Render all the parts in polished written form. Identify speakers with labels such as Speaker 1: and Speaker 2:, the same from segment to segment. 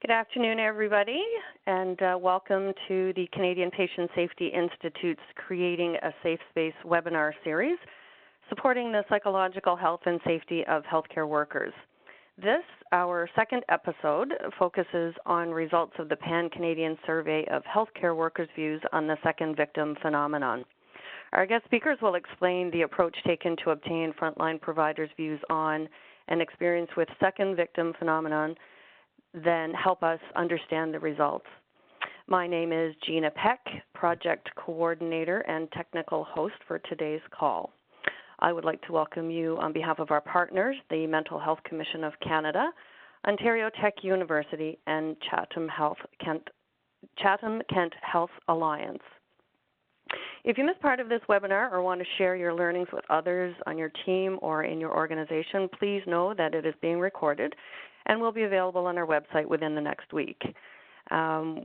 Speaker 1: Good afternoon, everybody, and welcome to the Canadian Patient Safety Institute's Creating a Safe Space webinar series, supporting the psychological health and safety of healthcare workers. This, our second episode, focuses on results of the Pan-Canadian Survey of Healthcare Workers' Views on the Second Victim Phenomenon. Our guest speakers will explain the approach taken to obtain frontline providers' views on and experience with second victim phenomenon, then help us understand the results. My name is Gina Peck, Project Coordinator and Technical Host for today's call. I would like to welcome you on behalf of our partners, the Mental Health Commission of Canada, Ontario Tech University, and Chatham Kent Health Alliance. If you missed part of this webinar or want to share your learnings with others on your team or in your organization, please know that it is being recorded and will be available on our website within the next week.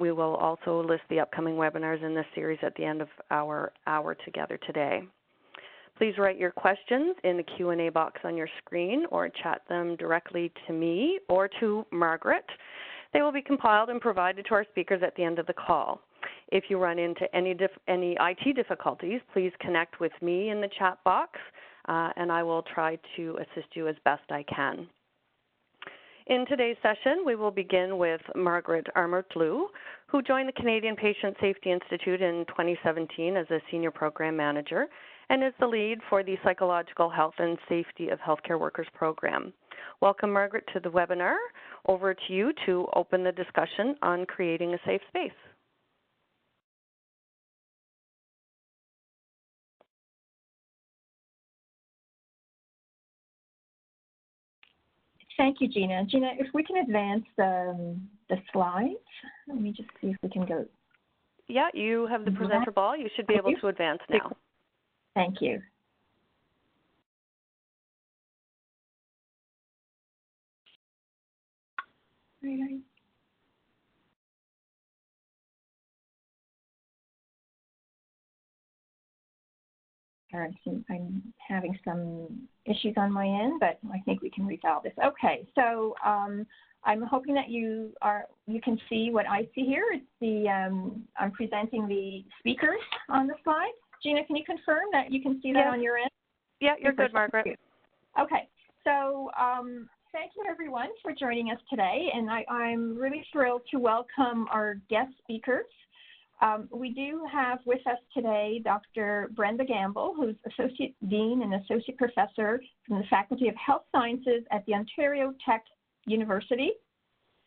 Speaker 1: We will also list the upcoming webinars in this series at the end of our hour together today. Please write your questions in the Q&A box on your screen or chat them directly to me or to Margaret. They will be compiled and provided to our speakers at the end of the call. If you run into any IT difficulties, please connect with me in the chat box, and I will try to assist you as best I can. In today's session, we will begin with Margaret Armourt-Lew, who joined the Canadian Patient Safety Institute in 2017 as a Senior Program Manager and is the lead for the Psychological Health and Safety of Healthcare Workers program. Welcome, Margaret, to the webinar. Over to you to open the discussion on creating a safe space.
Speaker 2: Thank you, Gina. Gina, if we can advance the slides, let me just see if we can go.
Speaker 1: Yeah, you have the presenter ball. You should be able to advance now.
Speaker 2: Thank you. I'm having some issues on my end, but I think we can resolve this. Okay, so I'm hoping that you can see what I see here. It's the I'm presenting the speakers on the slide. Gina, can you confirm that you can see that on your end?
Speaker 1: Yeah, you're good, Margaret.
Speaker 2: Okay, so thank you everyone for joining us today, and I'm really thrilled to welcome our guest speakers. We do have with us today Dr. Brenda Gamble, who's Associate Dean and Associate Professor from the Faculty of Health Sciences at the Ontario Tech University.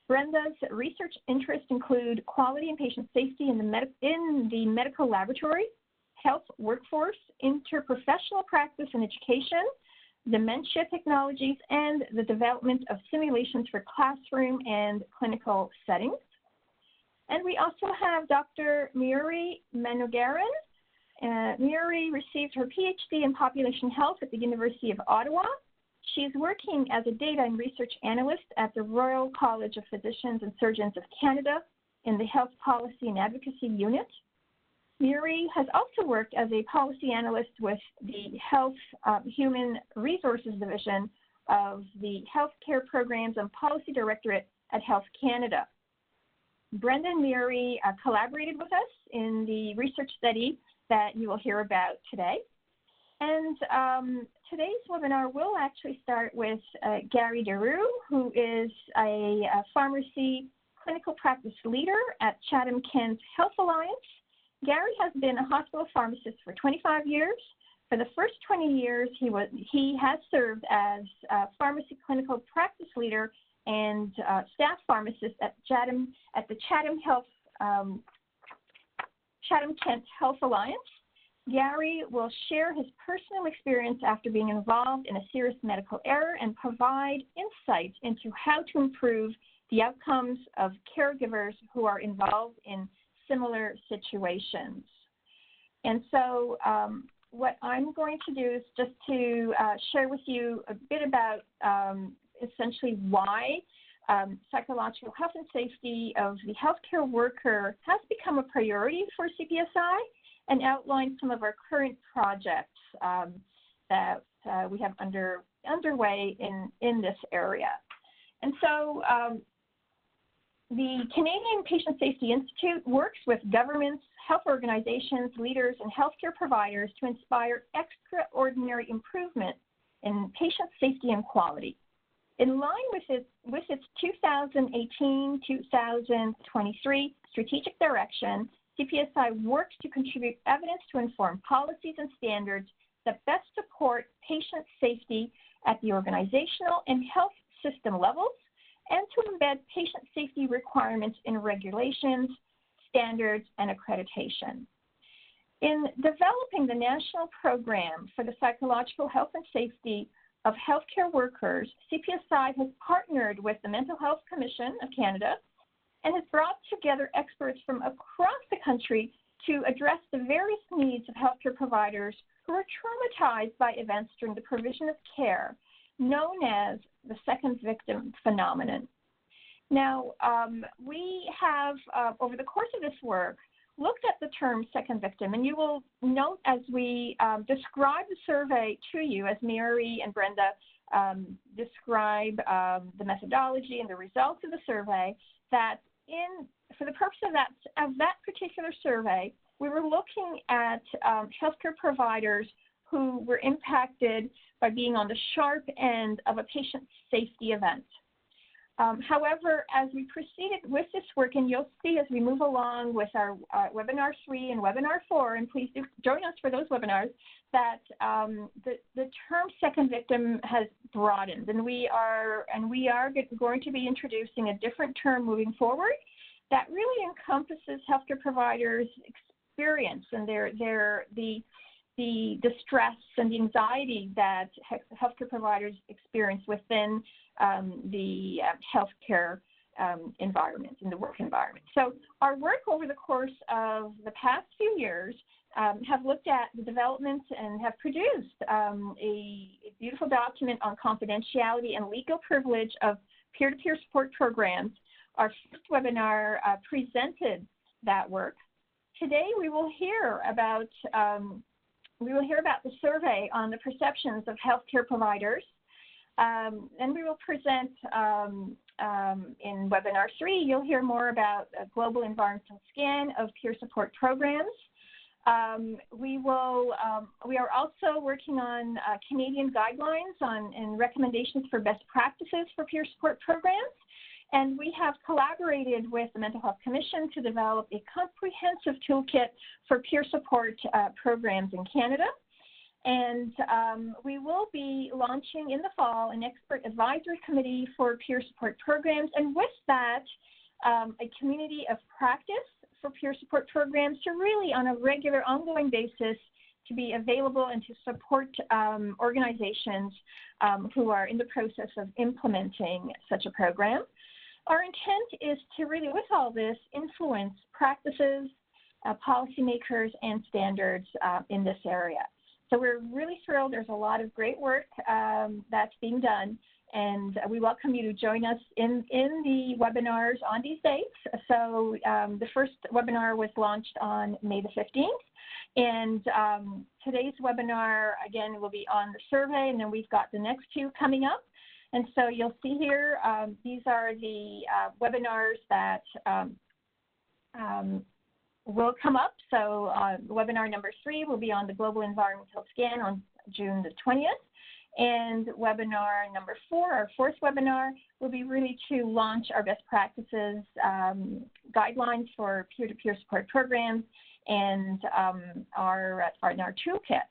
Speaker 2: Brenda's research interests include quality and patient safety in the medical laboratory, health workforce, interprofessional practice and education, dementia technologies, and the development of simulations for classroom and clinical settings. And we also have Dr. Murray Manogaran. Murray received her PhD in population health at the University of Ottawa. She's working as a data and research analyst at the Royal College of Physicians and Surgeons of Canada in the Health Policy and Advocacy Unit. Murray has also worked as a policy analyst with the Health Human Resources Division of the Healthcare Programs and Policy Directorate at Health Canada. Brenda and Murray collaborated with us in the research study that you will hear about today. And today's webinar will actually start with Gary Daru, who is a pharmacy clinical practice leader at Chatham Kent Health Alliance. Gary has been a hospital pharmacist for 25 years. For the first 20 years, he has served as a pharmacy clinical practice leader and staff pharmacist at the Chatham Kent Health Alliance. Gary will share his personal experience after being involved in a serious medical error and provide insight into how to improve the outcomes of caregivers who are involved in similar situations. And so what I'm going to do is just to share with you a bit about essentially why psychological health and safety of the healthcare worker has become a priority for CPSI, and outline some of our current projects that we have underway in this area. And so The Canadian Patient Safety Institute works with governments, health organizations, leaders, and healthcare providers to inspire extraordinary improvement in patient safety and quality. In line with its 2018-2023 strategic direction, CPSI works to contribute evidence to inform policies and standards that best support patient safety at the organizational and health system levels, and to embed patient safety requirements in regulations, standards, and accreditation. In developing the national program for the psychological health and safety of healthcare workers, CPSI has partnered with the Mental Health Commission of Canada and has brought together experts from across the country to address the various needs of healthcare providers who are traumatized by events during the provision of care, known as the second victim phenomenon. Now, we have, over the course of this work, looked at the term second victim, and you will note as we describe the survey to you, as Mary and Brenda describe the methodology and the results of the survey, that for the purpose of that particular survey, we were looking at healthcare providers who were impacted by being on the sharp end of a patient safety event. However, as we proceeded with this work, and you'll see as we move along with our Webinar 3 and Webinar 4, and please do join us for those webinars, that the term second victim has broadened, and we are going to be introducing a different term moving forward that really encompasses healthcare providers' experience and the distress and the anxiety that healthcare providers experience within the healthcare environment, in the work environment. So our work over the course of the past few years have looked at the development and have produced a beautiful document on confidentiality and legal privilege of peer-to-peer support programs. Our first webinar presented that work. Today we will hear about the survey on the perceptions of healthcare providers. And we will present in Webinar 3, you'll hear more about a global environmental scan of peer support programs. We are also working on Canadian guidelines and recommendations for best practices for peer support programs. And we have collaborated with the Mental Health Commission to develop a comprehensive toolkit for peer support programs in Canada. And we will be launching in the fall an expert advisory committee for peer support programs, and with that, a community of practice for peer support programs to really, on a regular, ongoing basis, to be available and to support organizations who are in the process of implementing such a program. Our intent is to really, with all this, influence practices, policymakers, and standards in this area. So we're really thrilled. There's a lot of great work that's being done, and we welcome you to join us in the webinars on these dates. So the first webinar was launched on May the 15th, and today's webinar, again, will be on the survey, and then we've got the next two coming up. And so you'll see here, these are the webinars that will come up. So webinar number 3 will be on the global environmental scan on June the 20th. And webinar number 4, our fourth webinar, will be really to launch our best practices guidelines for peer-to-peer support programs and our toolkit.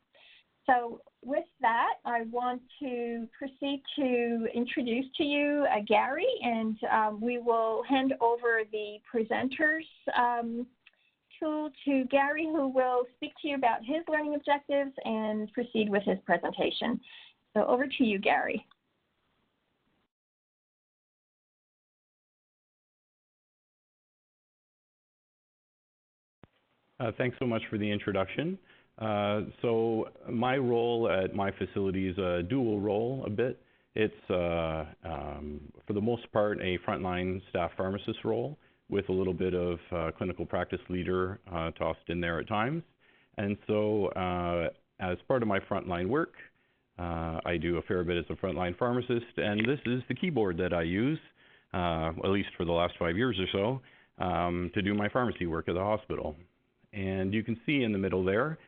Speaker 2: So with that, I want to proceed to introduce to you Gary, and we will hand over the presenters tool to Gary, who will speak to you about his learning objectives and proceed with his presentation. So over to you, Gary.
Speaker 3: Thanks so much for the introduction. So my role at my facility is a dual role a bit. It's, for the most part, a frontline staff pharmacist role with a little bit of clinical practice leader tossed in there at times. And so as part of my frontline work, I do a fair bit as a frontline pharmacist, and this is the keyboard that I use. at least for the last 5 years or so, to do my pharmacy work at the hospital. And you can see in the middle there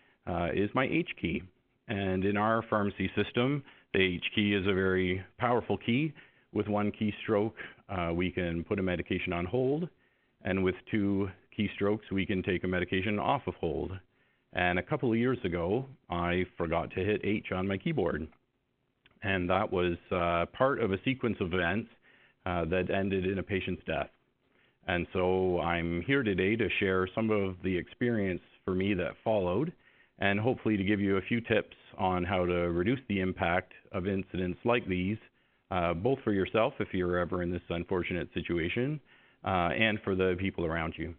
Speaker 3: is my H key. And in our pharmacy system, the H key is a very powerful key. With one keystroke, we can put a medication on hold, and with 2 keystrokes, we can take a medication off of hold. And a couple of years ago, I forgot to hit H on my keyboard. And that was part of a sequence of events that ended in a patient's death. And so I'm here today to share some of the experience for me that followed, and hopefully to give you a few tips on how to reduce the impact of incidents like these, both for yourself if you're ever in this unfortunate situation, and for the people around you.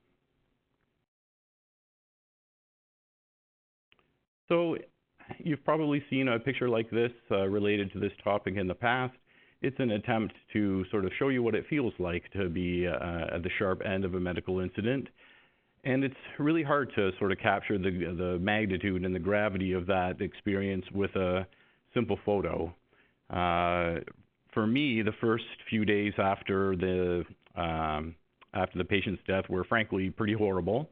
Speaker 3: So you've probably seen a picture like this related to this topic in the past. It's an attempt to sort of show you what it feels like to be at the sharp end of a medical incident. And it's really hard to sort of capture the magnitude and the gravity of that experience with a simple photo. For me, the first few days after the patient's death were frankly pretty horrible.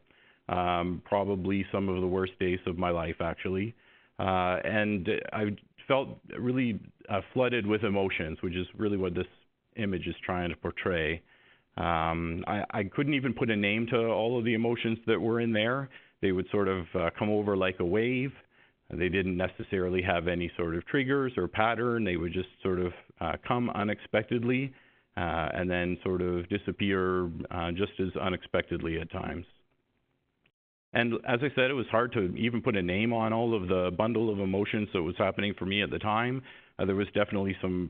Speaker 3: Probably some of the worst days of my life, actually. And I felt really flooded with emotions, which is really what this image is trying to portray. I couldn't even put a name to all of the emotions that were in there. They would sort of come over like a wave. They didn't necessarily have any sort of triggers or pattern. They would just sort of come unexpectedly and then sort of disappear just as unexpectedly at times. And as I said, it was hard to even put a name on all of the bundle of emotions that was happening for me at the time. There was definitely some,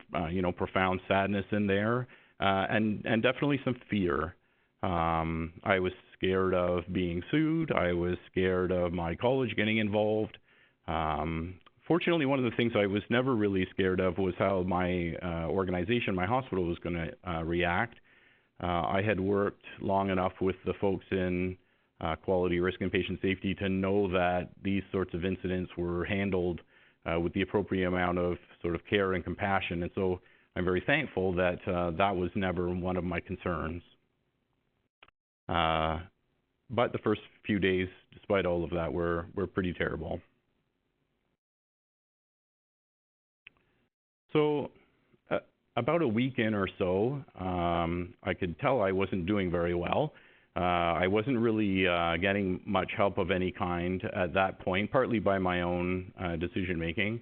Speaker 3: profound sadness in there, and definitely some fear. I was scared of being sued. I was scared of my college getting involved. Fortunately, one of the things I was never really scared of was how my organization, my hospital, was going to react. I had worked long enough with the folks in quality, risk, and patient safety to know that these sorts of incidents were handled with the appropriate amount of sort of care and compassion. And so I'm very thankful that that was never one of my concerns. But the first few days, despite all of that, were pretty terrible. So about a week in or so, I could tell I wasn't doing very well. I wasn't really getting much help of any kind at that point, partly by my own decision making.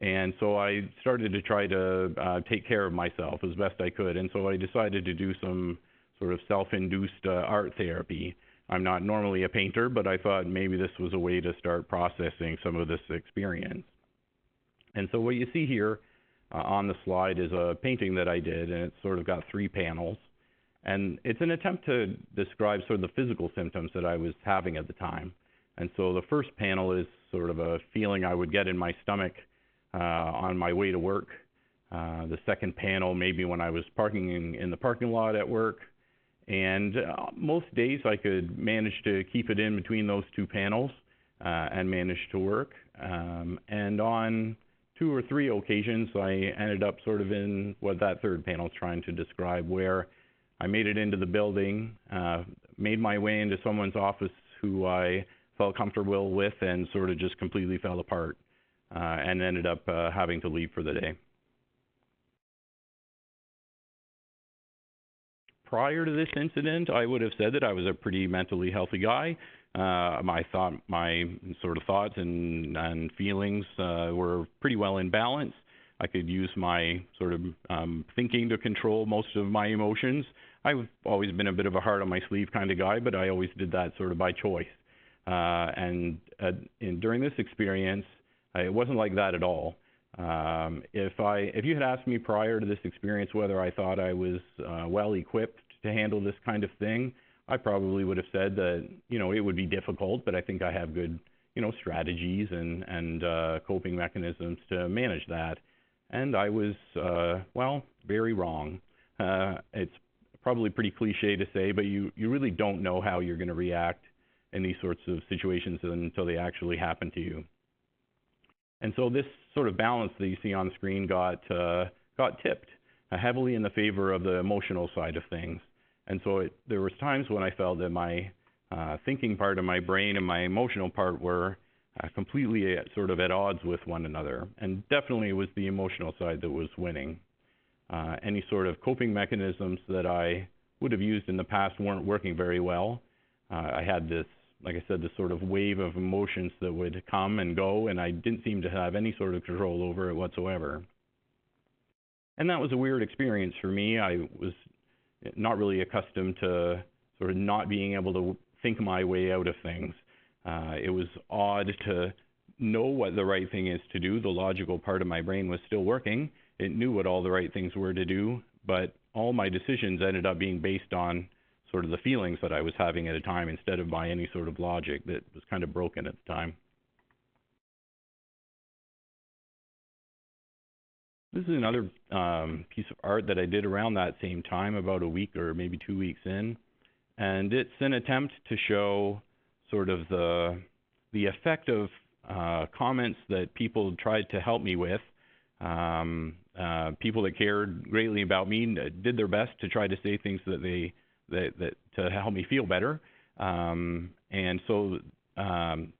Speaker 3: And so I started to try to take care of myself as best I could. And so I decided to do some sort of self-induced art therapy. I'm not normally a painter, but I thought maybe this was a way to start processing some of this experience. And so what you see here on the slide is a painting that I did, and it's sort of got 3 panels. And it's an attempt to describe sort of the physical symptoms that I was having at the time. And so the first panel is sort of a feeling I would get in my stomach on my way to work. The second panel, maybe when I was parking in the parking lot at work. And most days I could manage to keep it in between those 2 panels and manage to work. And on 2 or 3 occasions, I ended up sort of in what that third panel is trying to describe, where I made it into the building, made my way into someone's office who I felt comfortable with, and sort of just completely fell apart and ended up having to leave for the day. Prior to this incident, I would have said that I was a pretty mentally healthy guy. My sort of thoughts and feelings were pretty well in balance. I could use my sort of thinking to control most of my emotions. I've always been a bit of a heart on my sleeve kind of guy, but I always did that sort of by choice. And during this experience, it wasn't like that at all. If you had asked me prior to this experience whether I thought I was well equipped to handle this kind of thing, I probably would have said that, it would be difficult, but I think I have good, strategies and coping mechanisms to manage that. And I was, very wrong. It's probably pretty cliche to say, but you really don't know how you're going to react in these sorts of situations until they actually happen to you. And so this sort of balance that you see on the screen got tipped heavily in the favor of the emotional side of things. And so there was times when I felt that my thinking part of my brain and my emotional part were completely sort of at odds with one another. And definitely it was the emotional side that was winning. Any sort of coping mechanisms that I would have used in the past weren't working very well. I had this, like I said, this sort of wave of emotions that would come and go, and I didn't seem to have any sort of control over it whatsoever. And that was a weird experience for me. I was not really accustomed to sort of not being able to think my way out of things. It was odd to know what the right thing is to do. The logical part of my brain was still working. It knew what all the right things were to do, but all my decisions ended up being based on sort of the feelings that I was having at a time instead of by any sort of logic that was kind of broken at the time. This is another piece of art that I did around that same time, about a week or maybe 2 weeks in, and it's an attempt to show sort of the effect of comments that people tried to help me with. People that cared greatly about me did their best to try to say things that to help me feel better. And so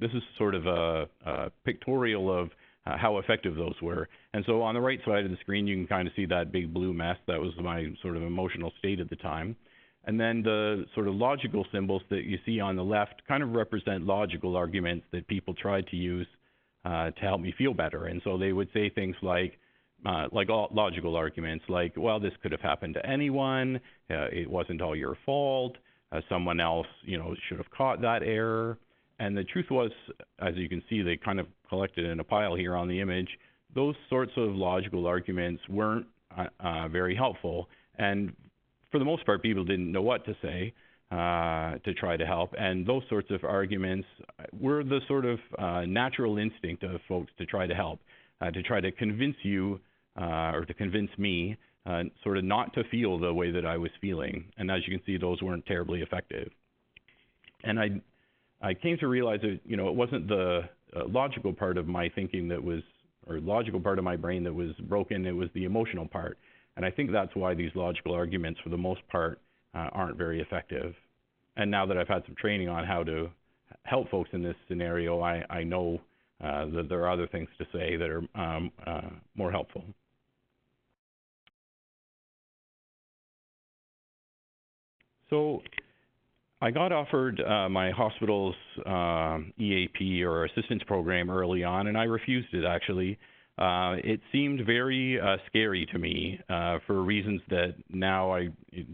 Speaker 3: this is sort of a pictorial of how effective those were. And so on the right side of the screen, you can kind of see that big blue mess. That was my sort of emotional state at the time. And then the sort of logical symbols that you see on the left kind of represent logical arguments that people tried to use to help me feel better. And so they would say things like all logical arguments, like, well, this could have happened to anyone. It wasn't all your fault. Someone else, should have caught that error. And the truth was, as you can see, they kind of collected in a pile here on the image. Those sorts of logical arguments weren't very helpful. And for the most part, people didn't know what to say to try to help. And those sorts of arguments were the sort of natural instinct of folks to try to help, to try to convince you or to convince me sort of not to feel the way that I was feeling. And as you can see, those weren't terribly effective. And I came to realize that, it wasn't the logical part of my thinking that was, or logical part of my brain that was broken, it was the emotional part. And I think that's why these logical arguments, for the most part, aren't very effective. And now that I've had some training on how to help folks in this scenario, I know that there are other things to say that are more helpful. So I got offered my hospital's EAP or assistance program early on, and I refused it, actually. It seemed very scary to me for reasons that now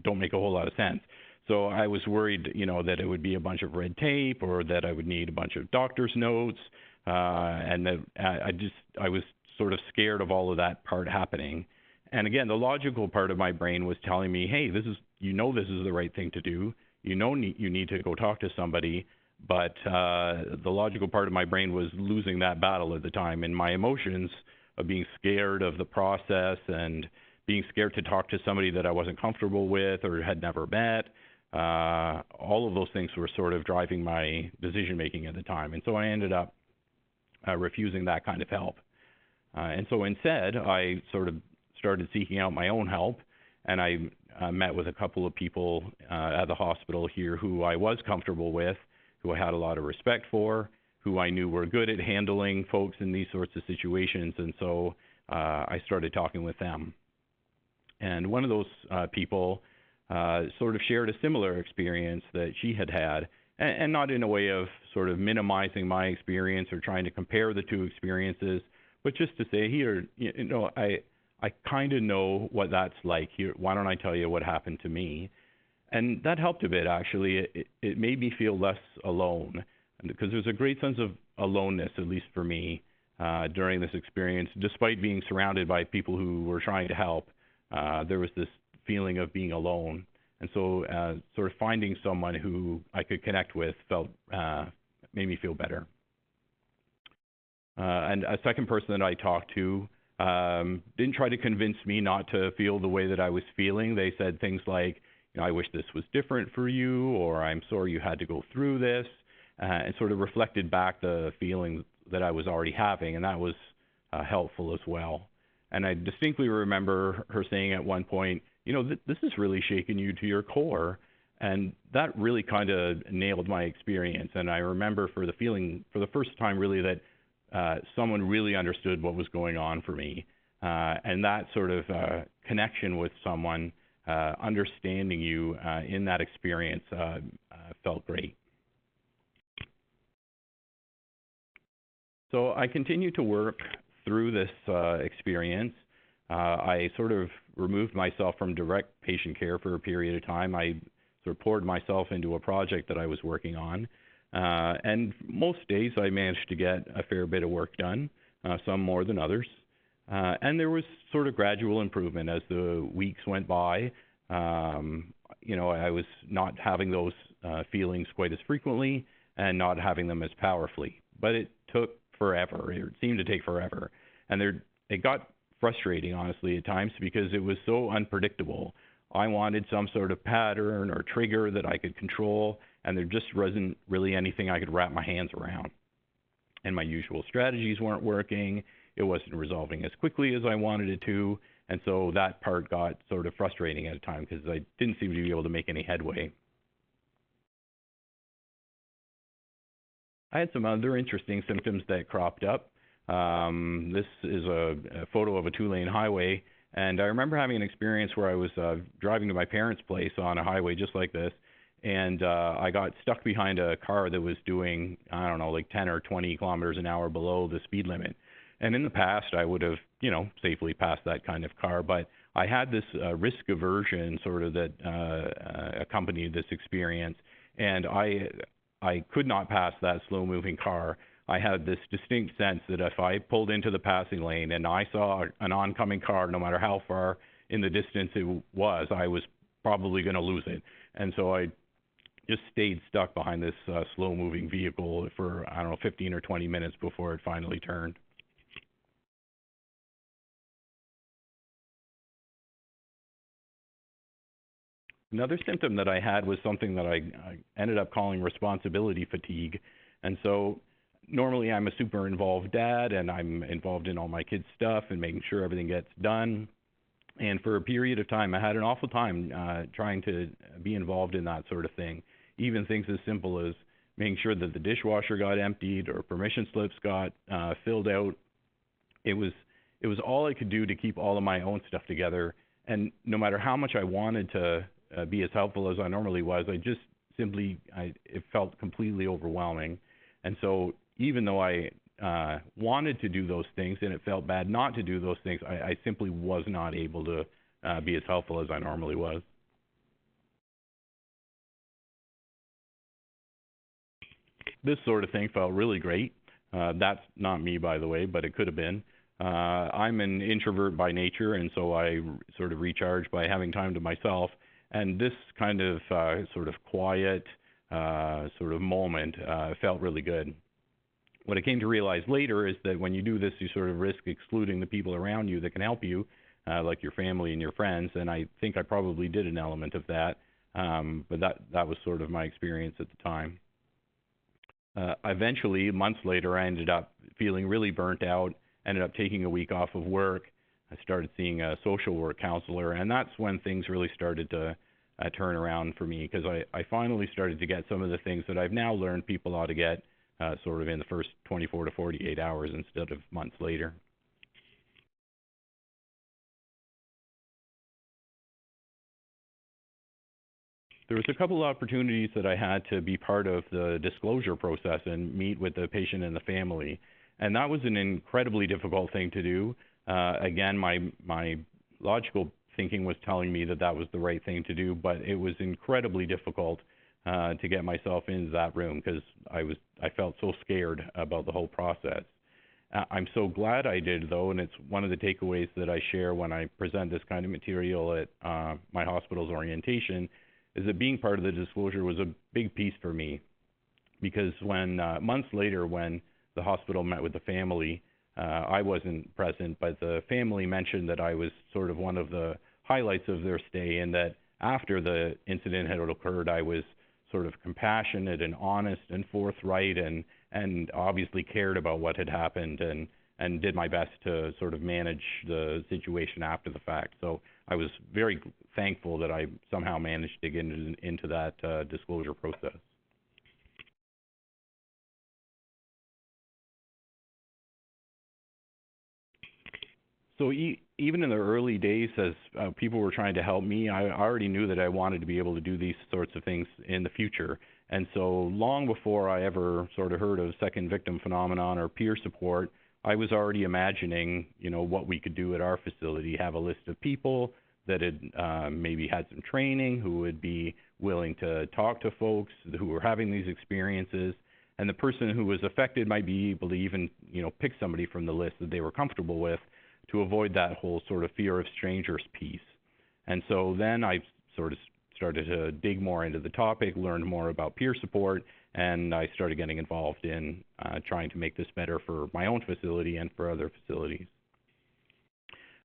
Speaker 3: don't make a whole lot of sense. So I was worried, that it would be a bunch of red tape or that I would need a bunch of doctor's notes, and that I was sort of scared of all of that part happening. And again, the logical part of my brain was telling me, hey, this is the right thing to do. You need to go talk to somebody. But the logical part of my brain was losing that battle at the time, and my emotions of being scared of the process and being scared to talk to somebody that I wasn't comfortable with or had never met, all of those things were sort of driving my decision making at the time. And so I ended up refusing that kind of help. And so instead, I sort of started seeking out my own help, and I met with a couple of people at the hospital here who I was comfortable with, who I had a lot of respect for, who I knew were good at handling folks in these sorts of situations. And so I started talking with them. And one of those people sort of shared a similar experience that she had had, and not in a way of sort of minimizing my experience or trying to compare the two experiences, but just to say, here, I kind of know what that's like. Here, why don't I tell you what happened to me? And that helped a bit, actually. It made me feel less alone, because there's a great sense of aloneness, at least for me, during this experience. Despite being surrounded by people who were trying to help, there was this feeling of being alone. And so sort of finding someone who I could connect with made me feel better. And a second person that I talked to didn't try to convince me not to feel the way that I was feeling. They said things like, I wish this was different for you, or I'm sorry you had to go through this, and sort of reflected back the feeling that I was already having, and that was helpful as well. And I distinctly remember her saying at one point, you know, this is really shaking you to your core. And that really kind of nailed my experience. And I remember for the first time really that someone really understood what was going on for me. And that sort of connection with someone, understanding you in that experience felt great. So I continued to work through this experience. I sort of removed myself from direct patient care for a period of time. I sort of poured myself into a project that I was working on. And most days I managed to get a fair bit of work done, some more than others. And there was sort of gradual improvement as the weeks went by. You know, I was not having those feelings quite as frequently and not having them as powerfully. But it took forever. It seemed to take forever. And it got frustrating, honestly, at times because it was so unpredictable. I wanted some sort of pattern or trigger that I could control, and there just wasn't really anything I could wrap my hands around. And my usual strategies weren't working. It wasn't resolving as quickly as I wanted it to. And so that part got sort of frustrating at a time because I didn't seem to be able to make any headway. I had some other interesting symptoms that cropped up. This is a photo of a 2-lane highway, and I remember having an experience where I was driving to my parents' place on a highway just like this, and I got stuck behind a car that was doing, I don't know, like 10 or 20 kilometers an hour below the speed limit. And in the past, I would have, you know, safely passed that kind of car, but I had this risk aversion sort of that accompanied this experience, and I could not pass that slow-moving car. I had this distinct sense that if I pulled into the passing lane and I saw an oncoming car, no matter how far in the distance it was, I was probably going to lose it. And so I just stayed stuck behind this slow-moving vehicle for, I don't know, 15 or 20 minutes before it finally turned. Another symptom that I had was something that I ended up calling responsibility fatigue. And so normally I'm a super involved dad and I'm involved in all my kids' stuff and making sure everything gets done. And for a period of time, I had an awful time trying to be involved in that sort of thing. Even things as simple as making sure that the dishwasher got emptied or permission slips got filled out. It was all I could do to keep all of my own stuff together. And no matter how much I wanted to be as helpful as I normally was, I just simply, it felt completely overwhelming. And so even though I wanted to do those things and it felt bad not to do those things, I simply was not able to be as helpful as I normally was. This sort of thing felt really great. That's not me, by the way, but it could have been. I'm an introvert by nature, and so I sort of recharge by having time to myself. And this kind of sort of quiet sort of moment felt really good. What I came to realize later is that when you do this, you sort of risk excluding the people around you that can help you, like your family and your friends. And I think I probably did an element of that, but that was sort of my experience at the time. Eventually, months later, I ended up feeling really burnt out, ended up taking a week off of work. I started seeing a social work counselor, and that's when things really started to turn around for me, because I finally started to get some of the things that I've now learned people ought to get sort of in the first 24 to 48 hours instead of months later. There was a couple of opportunities that I had to be part of the disclosure process and meet with the patient and the family, and that was an incredibly difficult thing to do. Again, my logical thinking was telling me that that was the right thing to do, but it was incredibly difficult to get myself into that room because I felt so scared about the whole process. I'm so glad I did, though, and it's one of the takeaways that I share when I present this kind of material at my hospital's orientation, is that being part of the disclosure was a big piece for me, because when months later, when the hospital met with the family, I wasn't present, but the family mentioned that I was sort of one of the highlights of their stay, and that after the incident had occurred, I was sort of compassionate and honest and forthright, and obviously cared about what had happened, and and did my best to sort of manage the situation after the fact. So I was very thankful that I somehow managed to get into that disclosure process. So even in the early days, as people were trying to help me, I already knew that I wanted to be able to do these sorts of things in the future. And so long before I ever sort of heard of second victim phenomenon or peer support, I was already imagining, what we could do at our facility, have a list of people that had maybe had some training, who would be willing to talk to folks who were having these experiences. And the person who was affected might be able to even, pick somebody from the list that they were comfortable with, to avoid that whole sort of fear of strangers piece. And so then I sort of started to dig more into the topic, learned more about peer support, and I started getting involved in trying to make this better for my own facility and for other facilities.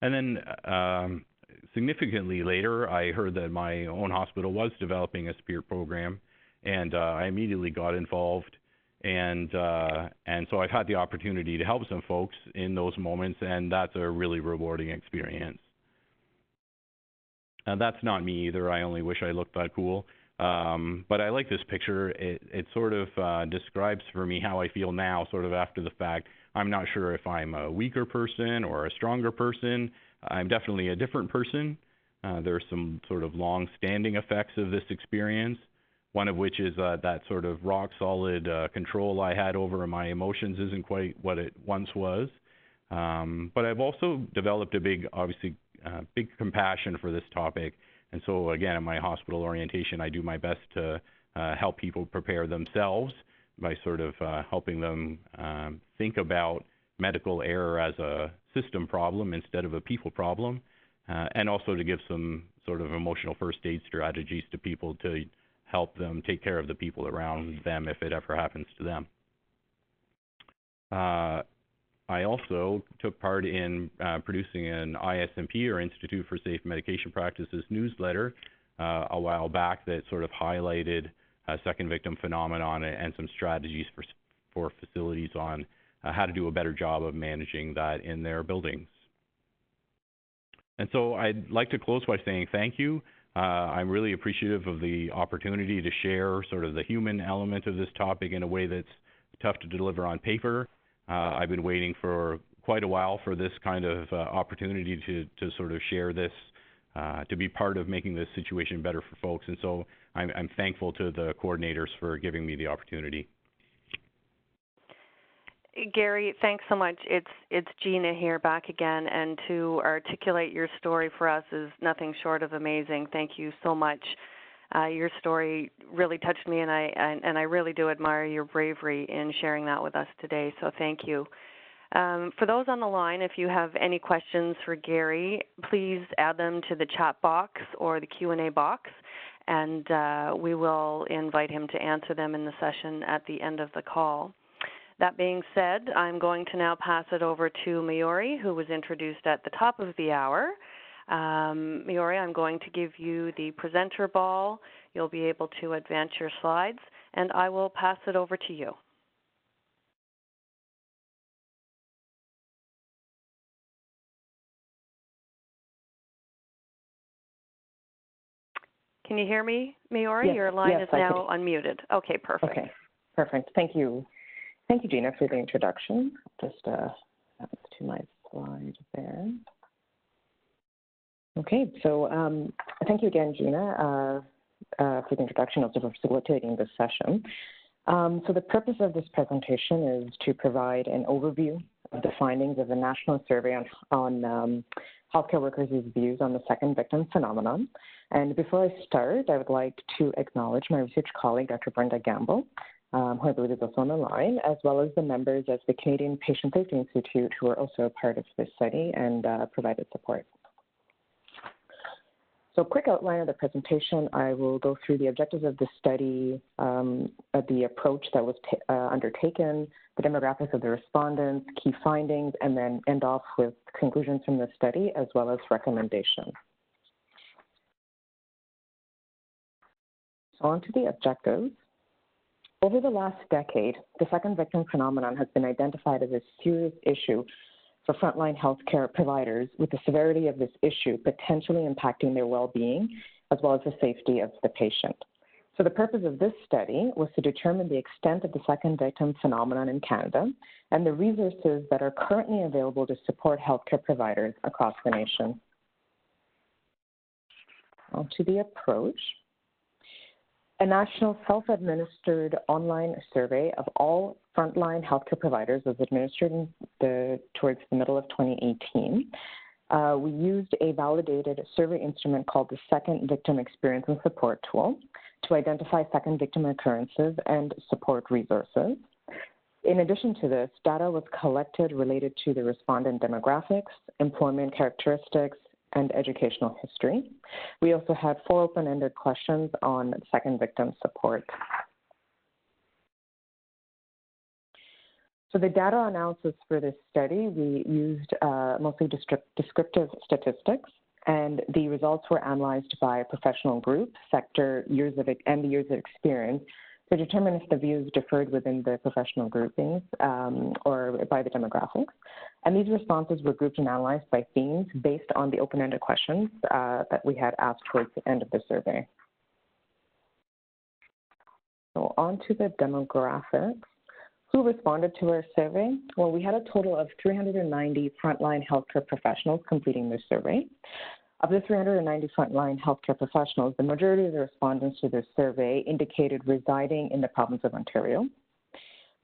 Speaker 3: And then significantly later, I heard that my own hospital was developing a peer program, and I immediately got involved. And so I've had the opportunity to help some folks in those moments, and that's a really rewarding experience. That's not me either. I only wish I looked that cool. But I like this picture. It sort of describes for me how I feel now, sort of after the fact. I'm not sure if I'm a weaker person or a stronger person. I'm definitely a different person. There's some sort of long-standing effects of this experience. One of which is that sort of rock-solid control I had over my emotions isn't quite what it once was. But I've also developed a big compassion for this topic. And so, again, in my hospital orientation, I do my best to help people prepare themselves by sort of helping them think about medical error as a system problem instead of a people problem, and also to give some sort of emotional first aid strategies to people to help them take care of the people around them if it ever happens to them. I also took part in producing an ISMP, or Institute for Safe Medication Practices, newsletter a while back that sort of highlighted second victim phenomenon and some strategies for facilities on how to do a better job of managing that in their buildings. And so I'd like to close by saying thank you. I'm really appreciative of the opportunity to share sort of the human element of this topic in a way that's tough to deliver on paper. I've been waiting for quite a while for this kind of opportunity to sort of share this, to be part of making this situation better for folks. And so I'm thankful to the coordinators for giving me the opportunity.
Speaker 1: Gary, thanks so much. It's Gina here back again, and to articulate your story for us is nothing short of amazing. Thank you so much. Your story really touched me, and I really do admire your bravery in sharing that with us today, so thank you. For those on the line, if you have any questions for Gary, please add them to the chat box or the Q&A box, and we will invite him to answer them in the session at the end of the call. That being said, I'm going to now pass it over to Mayuri, who was introduced at the top of the hour. Mayuri, I'm going to give you the presenter ball. You'll be able to advance your slides, and I will pass it over to you. Can you hear me, Mayuri?
Speaker 4: Yes,
Speaker 1: your line
Speaker 4: yes,
Speaker 1: is now unmuted. Okay, perfect.
Speaker 4: Okay, perfect. Thank you. Thank you, Gina, for the introduction. Just add to my slide there. Okay, so thank you again, Gina, for the introduction, also for facilitating this session. So the purpose of this presentation is to provide an overview of the findings of the National Survey on healthcare workers' views on the second victim phenomenon. And before I start, I would like to acknowledge my research colleague, Dr. Brenda Gamble, who I believe is also on the line, as well as the members of the Canadian Patient Safety Institute, who are also a part of this study and provided support. So a quick outline of the presentation. I will go through the objectives of the study, the approach that was undertaken, the demographics of the respondents, key findings, and then end off with conclusions from the study as well as recommendations. So on to the objectives. Over the last decade, the second victim phenomenon has been identified as a serious issue for frontline healthcare providers, with the severity of this issue potentially impacting their well-being as well as the safety of the patient. So the purpose of this study was to determine the extent of the second victim phenomenon in Canada and the resources that are currently available to support healthcare providers across the nation. On to the approach. A national self-administered online survey of all frontline healthcare providers was administered towards the middle of 2018. We used a validated survey instrument called the Second Victim Experience and Support Tool to identify second victim occurrences and support resources. In addition to this, data was collected related to the respondent demographics, employment characteristics, and educational history. We also had 4 open-ended questions on second victim support. So the data analysis for this study, we used mostly descriptive statistics, and the results were analyzed by a professional group, sector, years of experience to determine if the views differed within the professional groupings or by the demographics. And these responses were grouped and analyzed by themes based on the open-ended questions that we had asked towards the end of the survey. So on to the demographics. Who responded to our survey? Well, we had a total of 390 frontline healthcare professionals completing this survey. Of the 390 frontline healthcare professionals, the majority of the respondents to this survey indicated residing in the province of Ontario.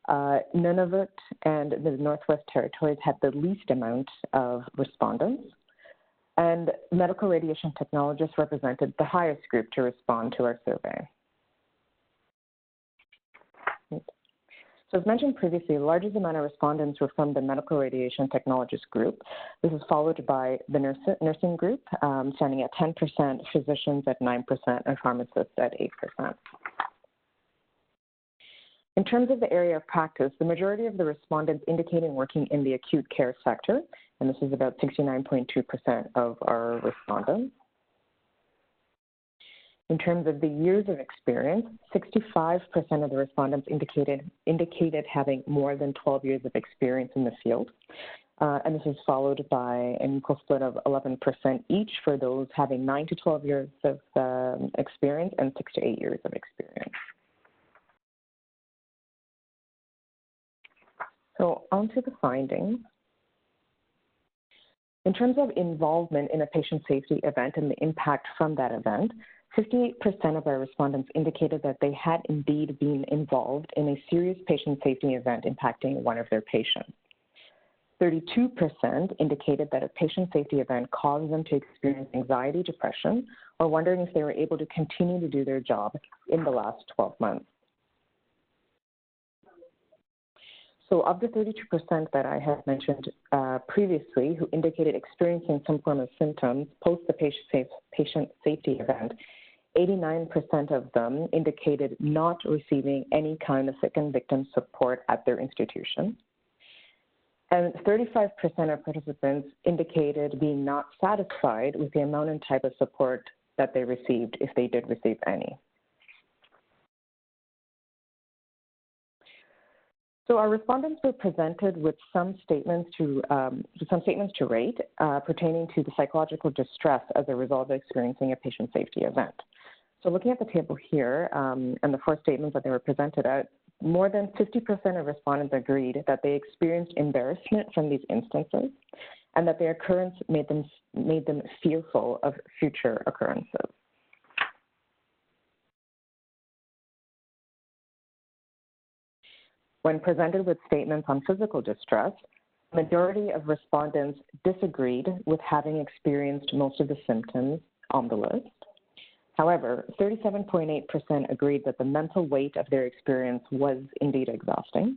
Speaker 4: Nunavut and the Northwest Territories had the least amount of respondents, and medical radiation technologists represented the highest group to respond to our survey. So as mentioned previously, the largest amount of respondents were from the medical radiation technologist group. This is followed by the nursing group, standing at 10%, physicians at 9%, and pharmacists at 8%. In terms of the area of practice, the majority of the respondents indicated working in the acute care sector, and this is about 69.2% of our respondents. In terms of the years of experience, 65% of the respondents indicated having more than 12 years of experience in the field. And this is followed by an equal split of 11% each for those having 9 to 12 years of experience and 6 to 8 years of experience. So on to the findings. In terms of involvement in a patient safety event and the impact from that event, 58% of our respondents indicated that they had indeed been involved in a serious patient safety event impacting one of their patients. 32% indicated that a patient safety event caused them to experience anxiety, depression, or wondering if they were able to continue to do their job in the last 12 months. So of the 32% that I had mentioned previously who indicated experiencing some form of symptoms post the patient safety event, 89% of them indicated not receiving any kind of second victim support at their institution. And 35% of participants indicated being not satisfied with the amount and type of support that they received, if they did receive any. So our respondents were presented with some statements to rate pertaining to the psychological distress as a result of experiencing a patient safety event. So looking at the table here and the 4 statements that they were presented at, more than 50% of respondents agreed that they experienced embarrassment from these instances and that their occurrence made them fearful of future occurrences. When presented with statements on physical distress, the majority of respondents disagreed with having experienced most of the symptoms on the list. However, 37.8% agreed that the mental weight of their experience was indeed exhausting.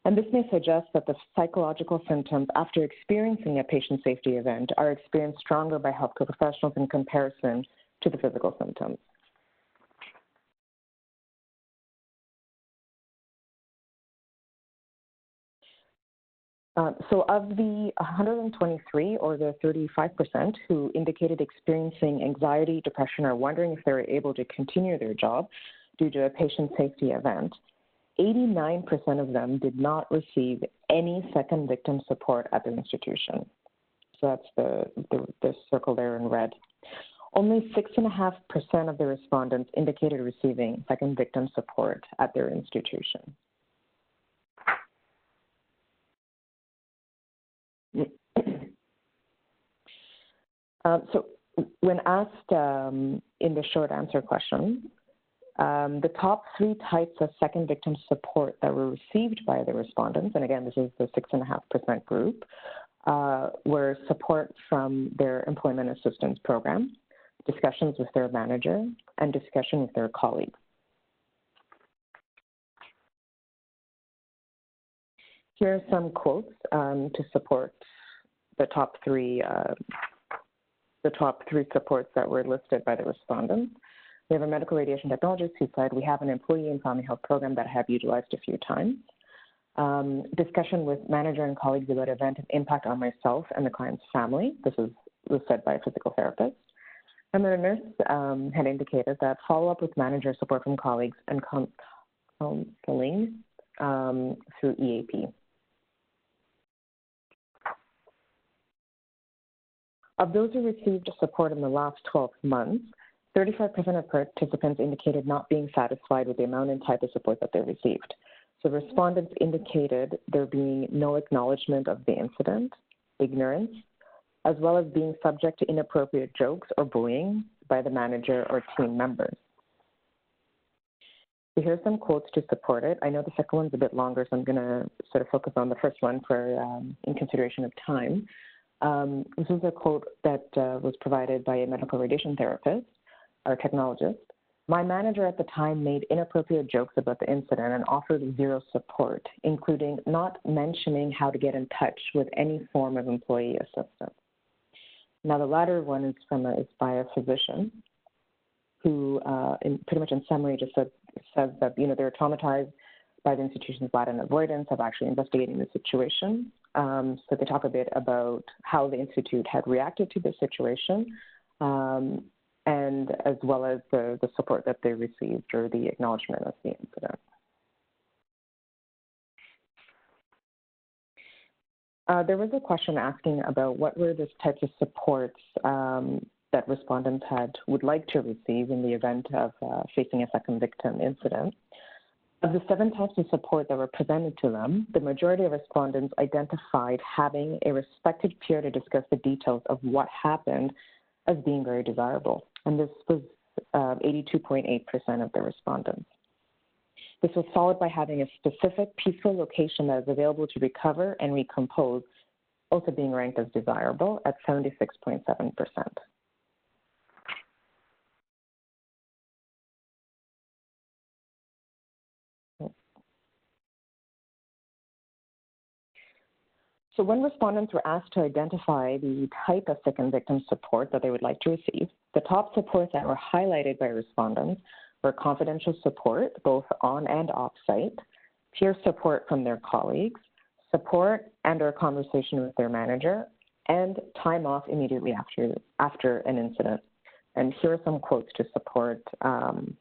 Speaker 4: And this may suggest that the psychological symptoms after experiencing a patient safety event are experienced stronger by healthcare professionals in comparison to the physical symptoms. So of the 123, or the 35%, who indicated experiencing anxiety, depression, or wondering if they were able to continue their job, due to a patient safety event, 89% of them did not receive any second victim support at their institution. So that's the circle there in red. Only 6.5% of the respondents indicated receiving second victim support at their institution. So when asked in the short answer question, the top 3 types of second victim support that were received by the respondents, and again, this is the 6.5% group, were support from their employment assistance program, discussions with their manager, and discussion with their colleagues. Here are some quotes to support the top three supports that were listed by the respondents. We have a medical radiation technologist who said, we have an employee and family health program that I have utilized a few times. Discussion with manager and colleagues about event and impact on myself and the client's family. This was said by a physical therapist. And then a nurse had indicated that follow-up with manager, support from colleagues, and counseling through EAP. Of those who received support in the last 12 months, 35% of participants indicated not being satisfied with the amount and type of support that they received. So respondents indicated there being no acknowledgement of the incident, ignorance, as well as being subject to inappropriate jokes or bullying by the manager or team members. So here's some quotes to support it. I know the second one's a bit longer, so I'm going to sort of focus on the first one for in consideration of time. This is a quote that was provided by a medical radiation therapist or technologist. My manager at the time made inappropriate jokes about the incident and offered zero support, including not mentioning how to get in touch with any form of employee assistance. Now, the latter one is by a physician who, pretty much in summary, just says that they're traumatized by the institution's latent avoidance of actually investigating the situation. So they talk a bit about how the institute had reacted to the situation, and as well as the support that they received or the acknowledgement of the incident. There was a question asking about what were the types of supports that respondents would like to receive in the event of facing a second victim incident. Of the 7 types of support that were presented to them, the majority of respondents identified having a respected peer to discuss the details of what happened as being very desirable. And this was 82.8% of the respondents. This was followed by having a specific peaceful location that is available to recover and recompose, also being ranked as desirable at 76.7%. So when respondents were asked to identify the type of second victim support that they would like to receive, the top supports that were highlighted by respondents were confidential support, both on and off-site, peer support from their colleagues, support and or conversation with their manager, and time off immediately after an incident. And here are some quotes to support the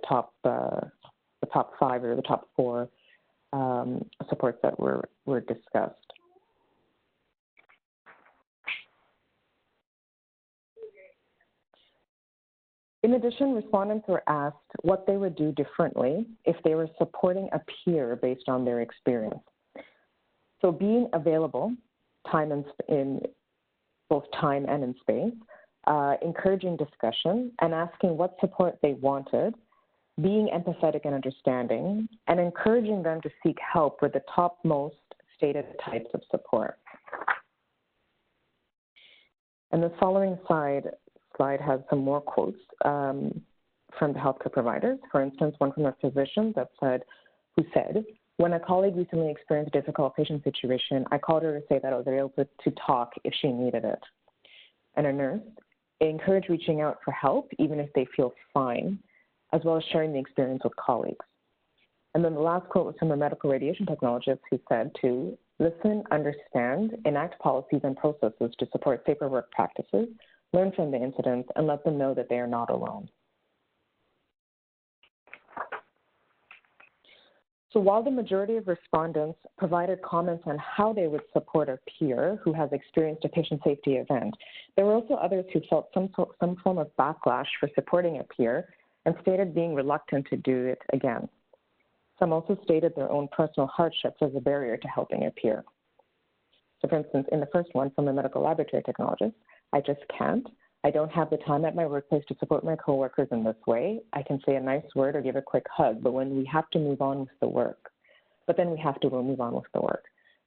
Speaker 4: top 5 or the top 4 supports that were discussed. In addition, respondents were asked what they would do differently if they were supporting a peer based on their experience. So being available, in both time and in space, encouraging discussion and asking what support they wanted, being empathetic and understanding, and encouraging them to seek help with the topmost stated types of support. And the following slide has some more quotes from the healthcare providers. For instance, one from a physician who said, when a colleague recently experienced a difficult patient situation, I called her to say that I was able to talk if she needed it. And a nurse, encourage reaching out for help even if they feel fine, as well as sharing the experience with colleagues. And then the last quote was from a medical radiation technologist who said to listen, understand, enact policies and processes to support safer work practices, learn from the incidents, and let them know that they are not alone. So while the majority of respondents provided comments on how they would support a peer who has experienced a patient safety event, there were also others who felt some form of backlash for supporting a peer and stated being reluctant to do it again. Some also stated their own personal hardships as a barrier to helping a peer. So for instance, in the first one from a medical laboratory technologist, I just can't. I don't have the time at my workplace to support my coworkers in this way. I can say a nice word or give a quick hug, but when we have to move on with the work,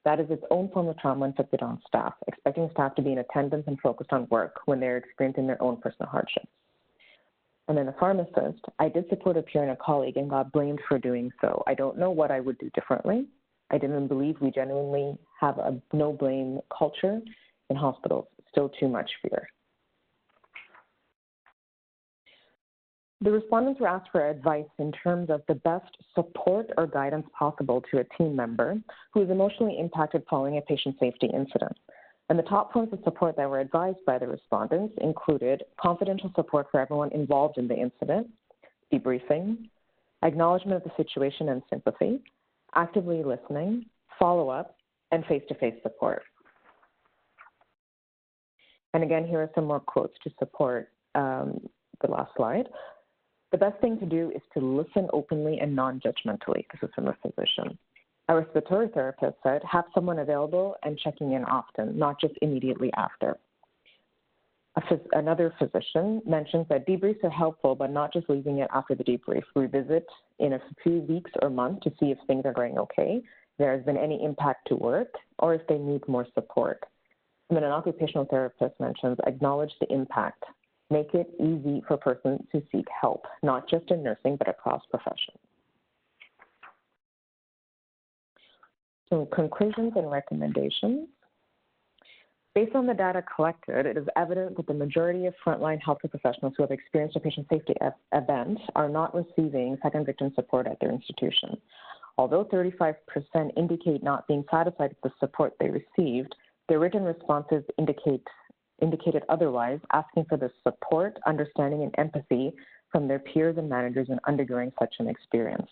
Speaker 4: that is its own form of trauma inflicted on staff, expecting staff to be in attendance and focused on work when they're experiencing their own personal hardships. And then a pharmacist, I did support a peer and a colleague and got blamed for doing so. I don't know what I would do differently. I didn't believe we genuinely have a no blame culture in hospitals. Still too much fear. The respondents were asked for advice in terms of the best support or guidance possible to a team member who is emotionally impacted following a patient safety incident. And the top points of support that were advised by the respondents included confidential support for everyone involved in the incident, debriefing, acknowledgement of the situation and sympathy, actively listening, follow-up, and face-to-face support. And again, here are some more quotes to support the last slide. The best thing to do is to listen openly and non-judgmentally. This is from a physician. A respiratory therapist said, have someone available and checking in often, not just immediately after. Another physician mentions that debriefs are helpful, but not just leaving it after the debrief. Revisit in a few weeks or months to see if things are going okay, if there has been any impact to work, or if they need more support. And then an occupational therapist mentions acknowledge the impact. Make it easy for persons to seek help, not just in nursing, but across professions. So conclusions and recommendations. Based on the data collected, it is evident that the majority of frontline healthcare professionals who have experienced a patient safety event are not receiving second victim support at their institution. Although 35% indicate not being satisfied with the support they received, their written responses indicated otherwise, asking for the support, understanding, and empathy from their peers and managers in undergoing such an experience.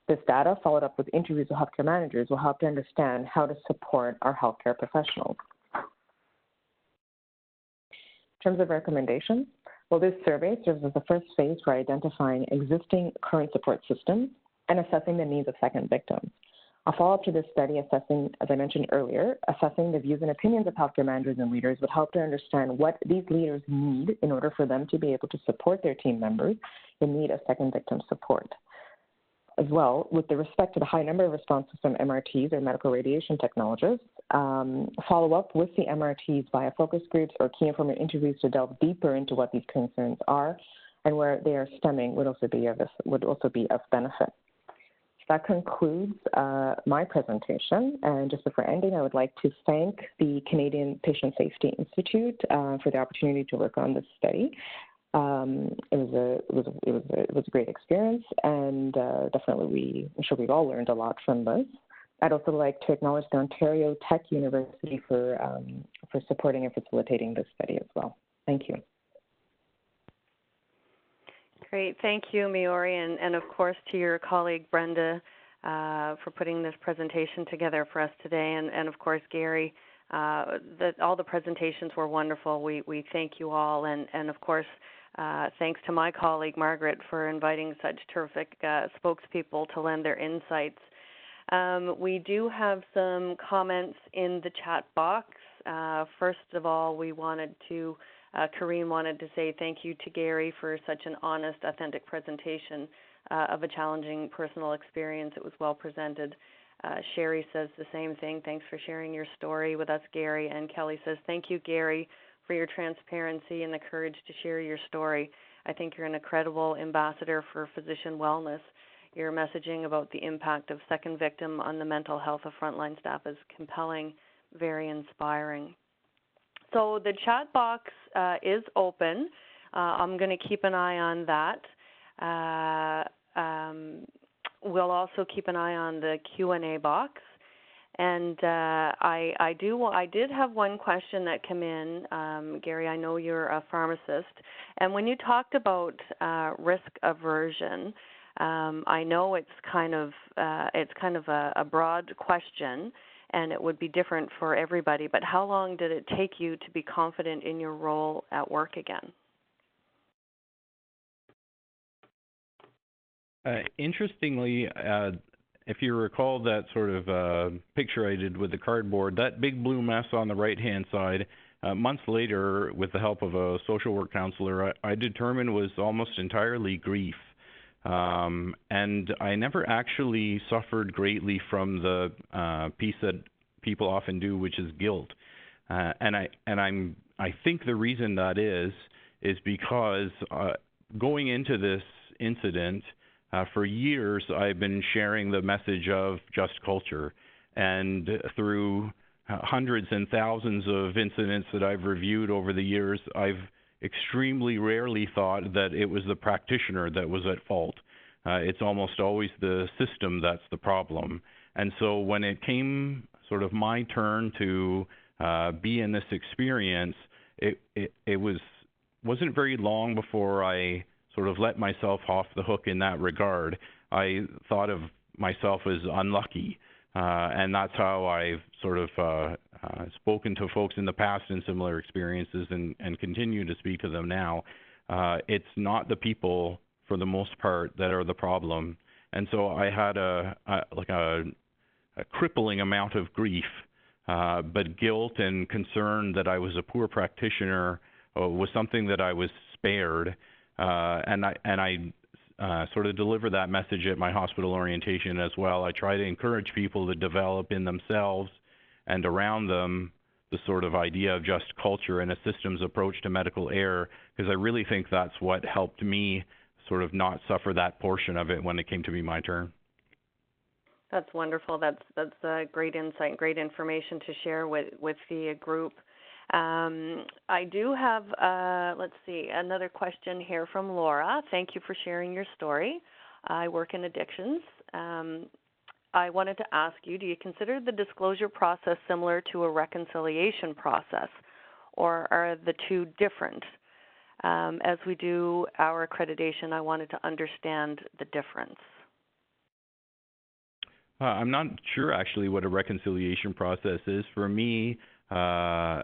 Speaker 4: This data, followed up with interviews with healthcare managers, will help to understand how to support our healthcare professionals. In terms of recommendations, well, this survey serves as the first phase for identifying existing current support systems and assessing the needs of second victims. A follow-up to this study assessing, as I mentioned earlier, assessing the views and opinions of healthcare managers and leaders would help to understand what these leaders need in order for them to be able to support their team members in need of second victim support. As well, with the respect to the high number of responses from MRTs or medical radiation technologists, follow up with the MRTs via focus groups or key informant interviews to delve deeper into what these concerns are and where they are stemming would also be of benefit. That concludes my presentation. And just before ending, I would like to thank the Canadian Patient Safety Institute for the opportunity to work on this study. It was a great experience, and definitely I'm sure we've all learned a lot from this. I'd also like to acknowledge the Ontario Tech University for supporting and facilitating this study as well. Thank you.
Speaker 1: Great. Thank you, Miori, and of course to your colleague Brenda for putting this presentation together for us today, and of course Gary. All the presentations were wonderful. We thank you all, and of course thanks to my colleague Margaret for inviting such terrific spokespeople to lend their insights. We do have some comments in the chat box. First of all, Kareem wanted to say thank you to Gary for such an honest, authentic presentation of a challenging personal experience. It was well presented. Sherry says the same thing. Thanks for sharing your story with us, Gary. And Kelly says, thank you, Gary, for your transparency and the courage to share your story. I think you're an incredible ambassador for physician wellness. Your messaging about the impact of second victim on the mental health of frontline staff is compelling, very inspiring. So the chat box is open. I'm going to keep an eye on that. We'll also keep an eye on the Q&A box. And I did have one question that came in. Gary, I know you're a pharmacist. And when you talked about risk aversion, I know it's kind of a broad question, and it would be different for everybody, but how long did it take you to be confident in your role at work again?
Speaker 3: Interestingly, if you recall that sort of picture I did with the cardboard, that big blue mess on the right-hand side, months later, with the help of a social work counselor, I determined was almost entirely grief. And I never actually suffered greatly from the piece that people often do, which is guilt. And I think the reason that is because going into this incident, for years, I've been sharing the message of just culture, and through hundreds and thousands of incidents that I've reviewed over the years, I've extremely rarely thought that it was the practitioner that was at fault. It's almost always the system that's the problem. And so when it came sort of my turn to be in this experience, it wasn't very long before I sort of let myself off the hook in that regard. I thought of myself as unlucky, and that's how I've sort of spoken to folks in the past in similar experiences and continue to speak to them now. It's not the people, for the most part, that are the problem. And so I had a crippling amount of grief, but guilt and concern that I was a poor practitioner was something that I was spared. And I sort of deliver that message at my hospital orientation as well. I try to encourage people to develop in themselves and around them the sort of idea of just culture and a systems approach to medical error, because I really think that's what helped me sort of not suffer that portion of it when it came to be my turn.
Speaker 1: That's wonderful. That's a great insight, great information to share with the group. I do have, another question here from Laura. Thank you for sharing your story. I work in addictions. I wanted to ask you, do you consider the disclosure process similar to a reconciliation process, or are the two different? As we do our accreditation, I wanted to understand the difference.
Speaker 3: I'm not sure actually what a reconciliation process is. For me, I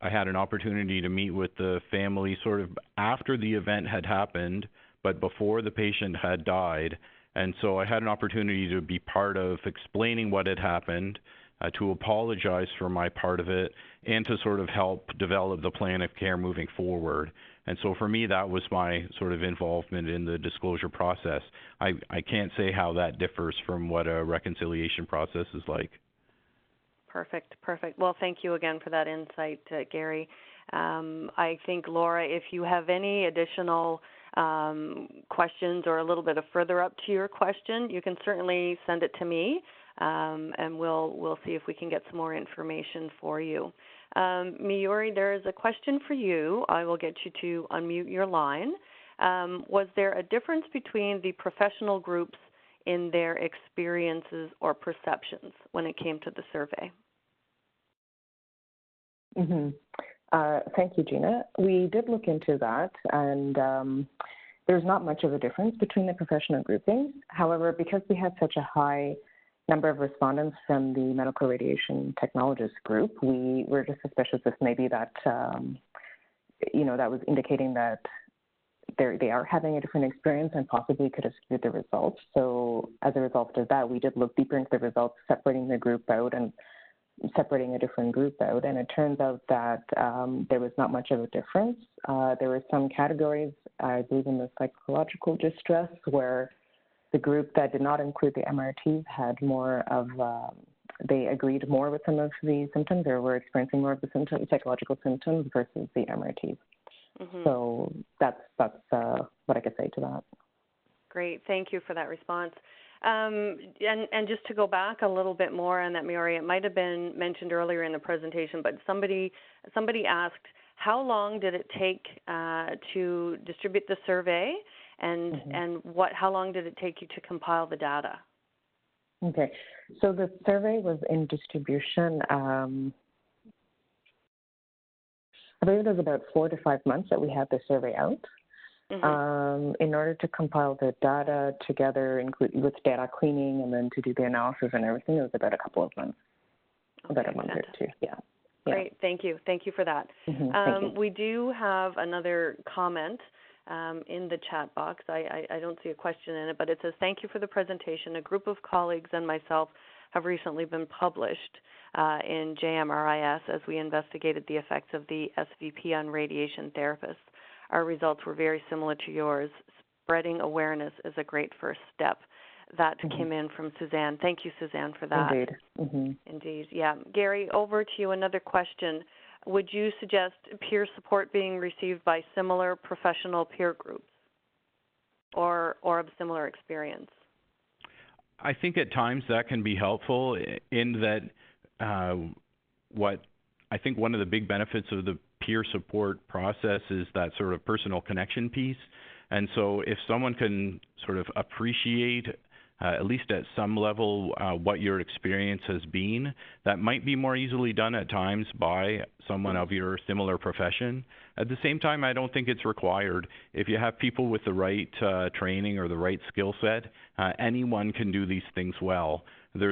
Speaker 3: had an opportunity to meet with the family sort of after the event had happened, but before the patient had died. And so I had an opportunity to be part of explaining what had happened, to apologize for my part of it, and to sort of help develop the plan of care moving forward. And so for me, that was my sort of involvement in the disclosure process. I can't say how that differs from what a reconciliation process is like.
Speaker 1: Perfect. Well, thank you again for that insight, Gary. I think, Laura, if you have any additional questions or a little bit of further up to your question, you can certainly send it to me, and we'll see if we can get some more information for you. Miyuri, there is a question for you. I will get you to unmute your line. Was there a difference between the professional groups in their experiences or perceptions when it came to the survey?
Speaker 4: Mm-hmm. Thank you, Gina. We did look into that, and there's not much of a difference between the professional groupings. However, because we had such a high number of respondents from the medical radiation technologist group, we were just suspicious if maybe that, that was indicating that they are having a different experience and possibly could have skewed the results. So as a result of that, we did look deeper into the results, separating the group out and separating a different group out, and it turns out that there was not much of a difference. There were some categories, I believe in the psychological distress, where the group that did not include the MRTs had more of, they agreed more with some of the symptoms, or were experiencing more of the psychological symptoms versus the MRTs. Mm-hmm. So that's what I could say to that.
Speaker 1: Great, thank you for that response. And just to go back a little bit more on that, Miyuri, it might have been mentioned earlier in the presentation, but somebody asked, how long did it take to distribute the survey, and mm-hmm. and how long did it take you to compile the data?
Speaker 4: Okay, so the survey was in distribution. I believe it was about 4 to 5 months that we had the survey out. in order to compile the data together, with data cleaning, and then to do the analysis and everything. It was about a couple of months, about a month or two. Yeah.
Speaker 1: Great. Thank you. Thank you for that.
Speaker 4: Thank you.
Speaker 1: We do have another comment in the chat box. I don't see a question in it, but it says, thank you for the presentation. A group of colleagues and myself have recently been published in JMRIS as we investigated the effects of the SVP on radiation therapists. Our results were very similar to yours. Spreading awareness is a great first step. That came in from Suzanne. Thank you, Suzanne, for that.
Speaker 4: Indeed.
Speaker 1: Indeed, yeah. Gary, over to you. Another question. Would you suggest peer support being received by similar professional peer groups or of similar experience?
Speaker 3: I think at times that can be helpful in that what I think one of the big benefits of the peer support process is that sort of personal connection piece. And so if someone can sort of appreciate at least at some level what your experience has been, that might be more easily done at times by someone of your similar profession. At the same time, I don't think it's required. If you have people with the right training or the right skill set, anyone can do these things well. There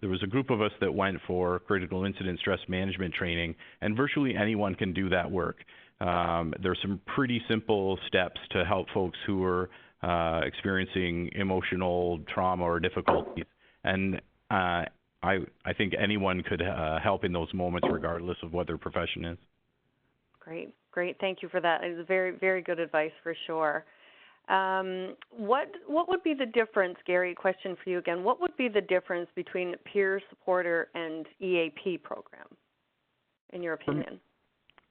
Speaker 3: was a group of us that went for critical incident stress management training, and virtually anyone can do that work. There's some pretty simple steps to help folks who are experiencing emotional trauma or difficulties, and I think anyone could help in those moments, regardless of what their profession is.
Speaker 1: Great. Thank you for that. It was very, very good advice for sure. What would be the difference, Gary? Question for you again. What would be the difference between peer supporter and EAP program, in your opinion?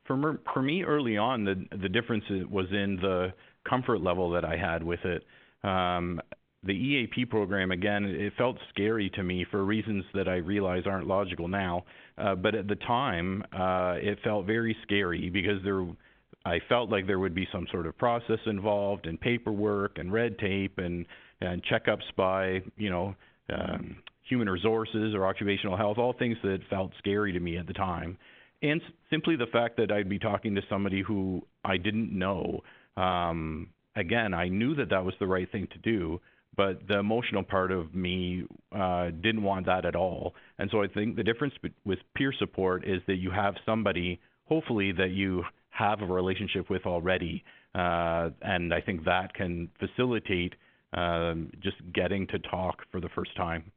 Speaker 3: For me, early on, the difference was in the comfort level that I had with it. The EAP program, again, it felt scary to me for reasons that I realize aren't logical now. But at the time, it felt very scary because I felt like there would be some sort of process involved, and paperwork and red tape and checkups by human resources or occupational health, all things that felt scary to me at the time. And simply the fact that I'd be talking to somebody who I didn't know. Again, I knew that was the right thing to do, but the emotional part of me didn't want that at all. And so I think the difference with peer support is that you have somebody, hopefully, that you have a relationship with already. And I think that can facilitate just getting to talk for the first time.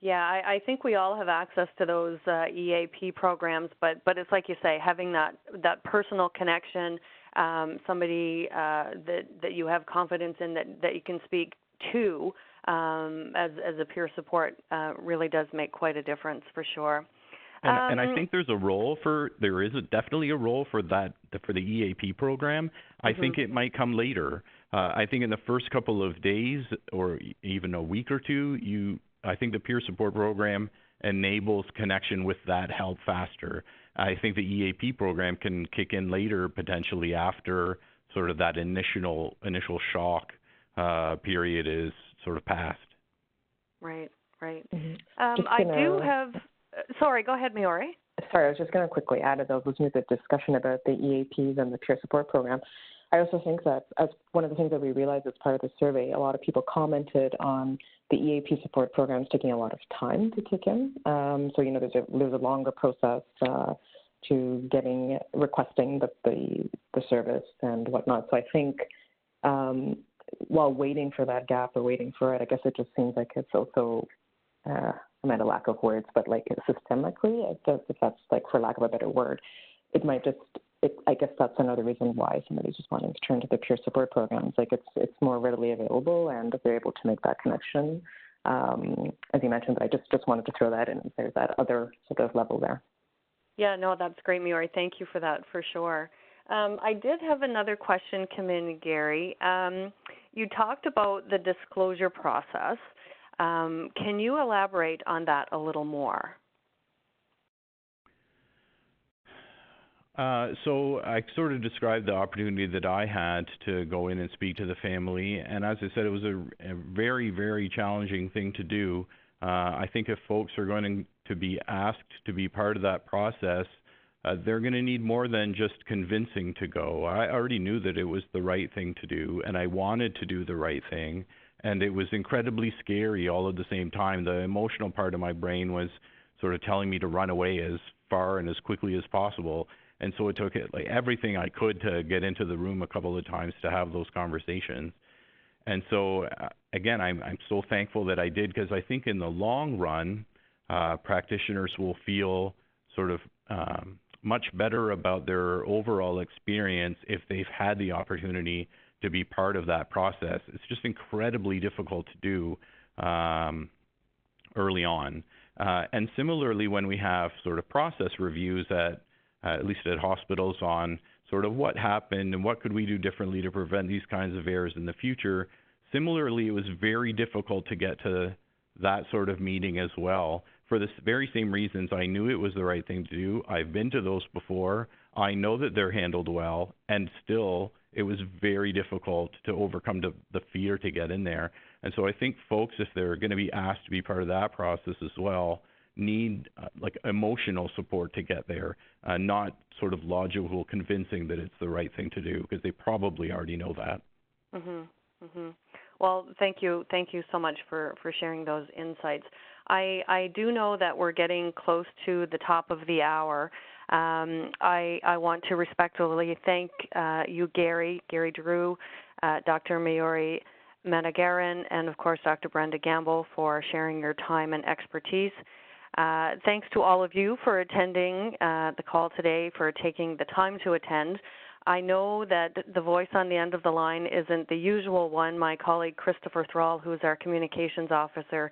Speaker 1: Yeah, I think we all have access to those EAP programs, but it's like you say, having that personal connection, somebody that you have confidence in, that you can speak to as a peer support really does make quite a difference for sure.
Speaker 3: And I think there is definitely a role for that, for the EAP program. I think it might come later. I think in the first couple of days or even a week or two, I think the peer support program enables connection with that help faster. I think the EAP program can kick in later, potentially after sort of that initial shock period is sort of past. Right.
Speaker 1: I do have. Sorry, go ahead, Miori.
Speaker 4: Sorry, I was just going to quickly add to those, listening to the discussion about the EAPs and the peer support program. I also think that as one of the things that we realized as part of the survey, a lot of people commented on the EAP support programs taking a lot of time to kick in. So, there's a longer process to requesting the service and whatnot. So I think while waiting for that gap or waiting for it, I guess it just seems like it's also, I'm at a lack of words, but like systemically, if that's like for lack of a better word, it might just, I guess that's another reason why somebody's just wanting to turn to the peer support programs. Like it's more readily available, and they're able to make that connection. As you mentioned, I just wanted to throw that in. There's that other sort of level there.
Speaker 1: Yeah, no, that's great, Miori. Thank you for that, for sure. I did have another question come in, Gary. You talked about the disclosure process. Can you elaborate on that a little more?
Speaker 3: So I sort of described the opportunity that I had to go in and speak to the family, and as I said, it was a very, very challenging thing to do. I think if folks are going to be asked to be part of that process, they're going to need more than just convincing to go. I already knew that it was the right thing to do, and I wanted to do the right thing, and it was incredibly scary all at the same time. The emotional part of my brain was sort of telling me to run away as far and as quickly as possible. And so it took like everything I could to get into the room a couple of times to have those conversations. And so, again, I'm so thankful that I did, because I think in the long run, practitioners will feel sort of much better about their overall experience if they've had the opportunity to be part of that process. It's just incredibly difficult to do early on. And similarly, when we have sort of process reviews at least at hospitals, on sort of what happened and what could we do differently to prevent these kinds of errors in the future, similarly, it was very difficult to get to that sort of meeting as well. For the very same reasons, I knew it was the right thing to do. I've been to those before. I know that they're handled well, and still it was very difficult to overcome the fear to get in there. And so I think folks, if they're going to be asked to be part of that process as well, need like emotional support to get there, not sort of logical convincing that it's the right thing to do, because they probably already know that.
Speaker 1: Well, thank you so much for sharing those insights. I do know that we're getting close to the top of the hour. I want to respectfully thank you, Gary Drew, Dr. Mayuri Managaran, and of course Dr. Brenda Gamble, for sharing your time and expertise. Thanks to all of you for attending the call today, for taking the time to attend. I know that the voice on the end of the line isn't the usual one. My colleague Christopher Thrall, who is our communications officer,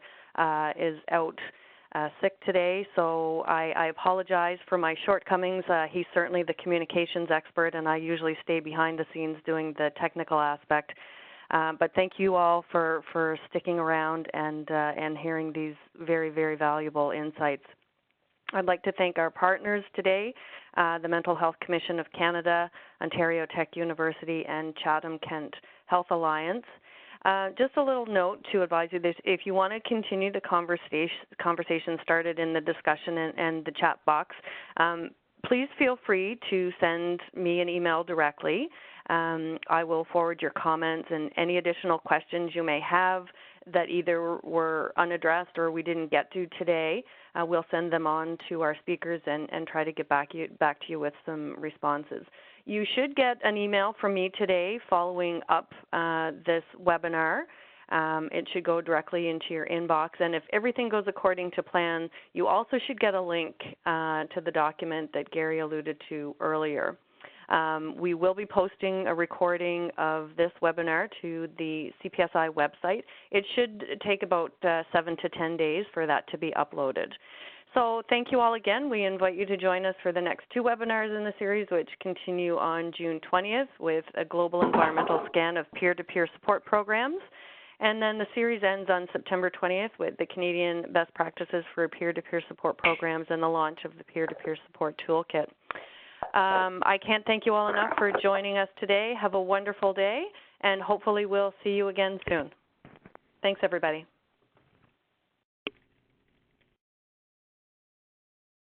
Speaker 1: is out sick today, so I apologize for my shortcomings. He's certainly the communications expert, and I usually stay behind the scenes doing the technical aspect. But thank you all for sticking around and hearing these very, very valuable insights. I'd like to thank our partners today, the Mental Health Commission of Canada, Ontario Tech University, and Chatham-Kent Health Alliance. Just a little note to advise you, if you want to continue the conversation started in the discussion and the chat box, please feel free to send me an email directly. I will forward your comments and any additional questions you may have that either were unaddressed or we didn't get to today. We'll send them on to our speakers and try to get back to you with some responses. You should get an email from me today following up this webinar. It should go directly into your inbox, and if everything goes according to plan, you also should get a link to the document that Gary alluded to earlier. We will be posting a recording of this webinar to the CPSI website. It should take about 7 to 10 days for that to be uploaded. So thank you all again. We invite you to join us for the next 2 webinars in the series, which continue on June 20th with a global environmental scan of peer-to-peer support programs. And then the series ends on September 20th with the Canadian Best Practices for Peer-to-Peer Support Programs and the launch of the Peer-to-Peer Support Toolkit. I can't thank you all enough for joining us today. Have a wonderful day, and hopefully we'll see you again soon. Thanks, everybody.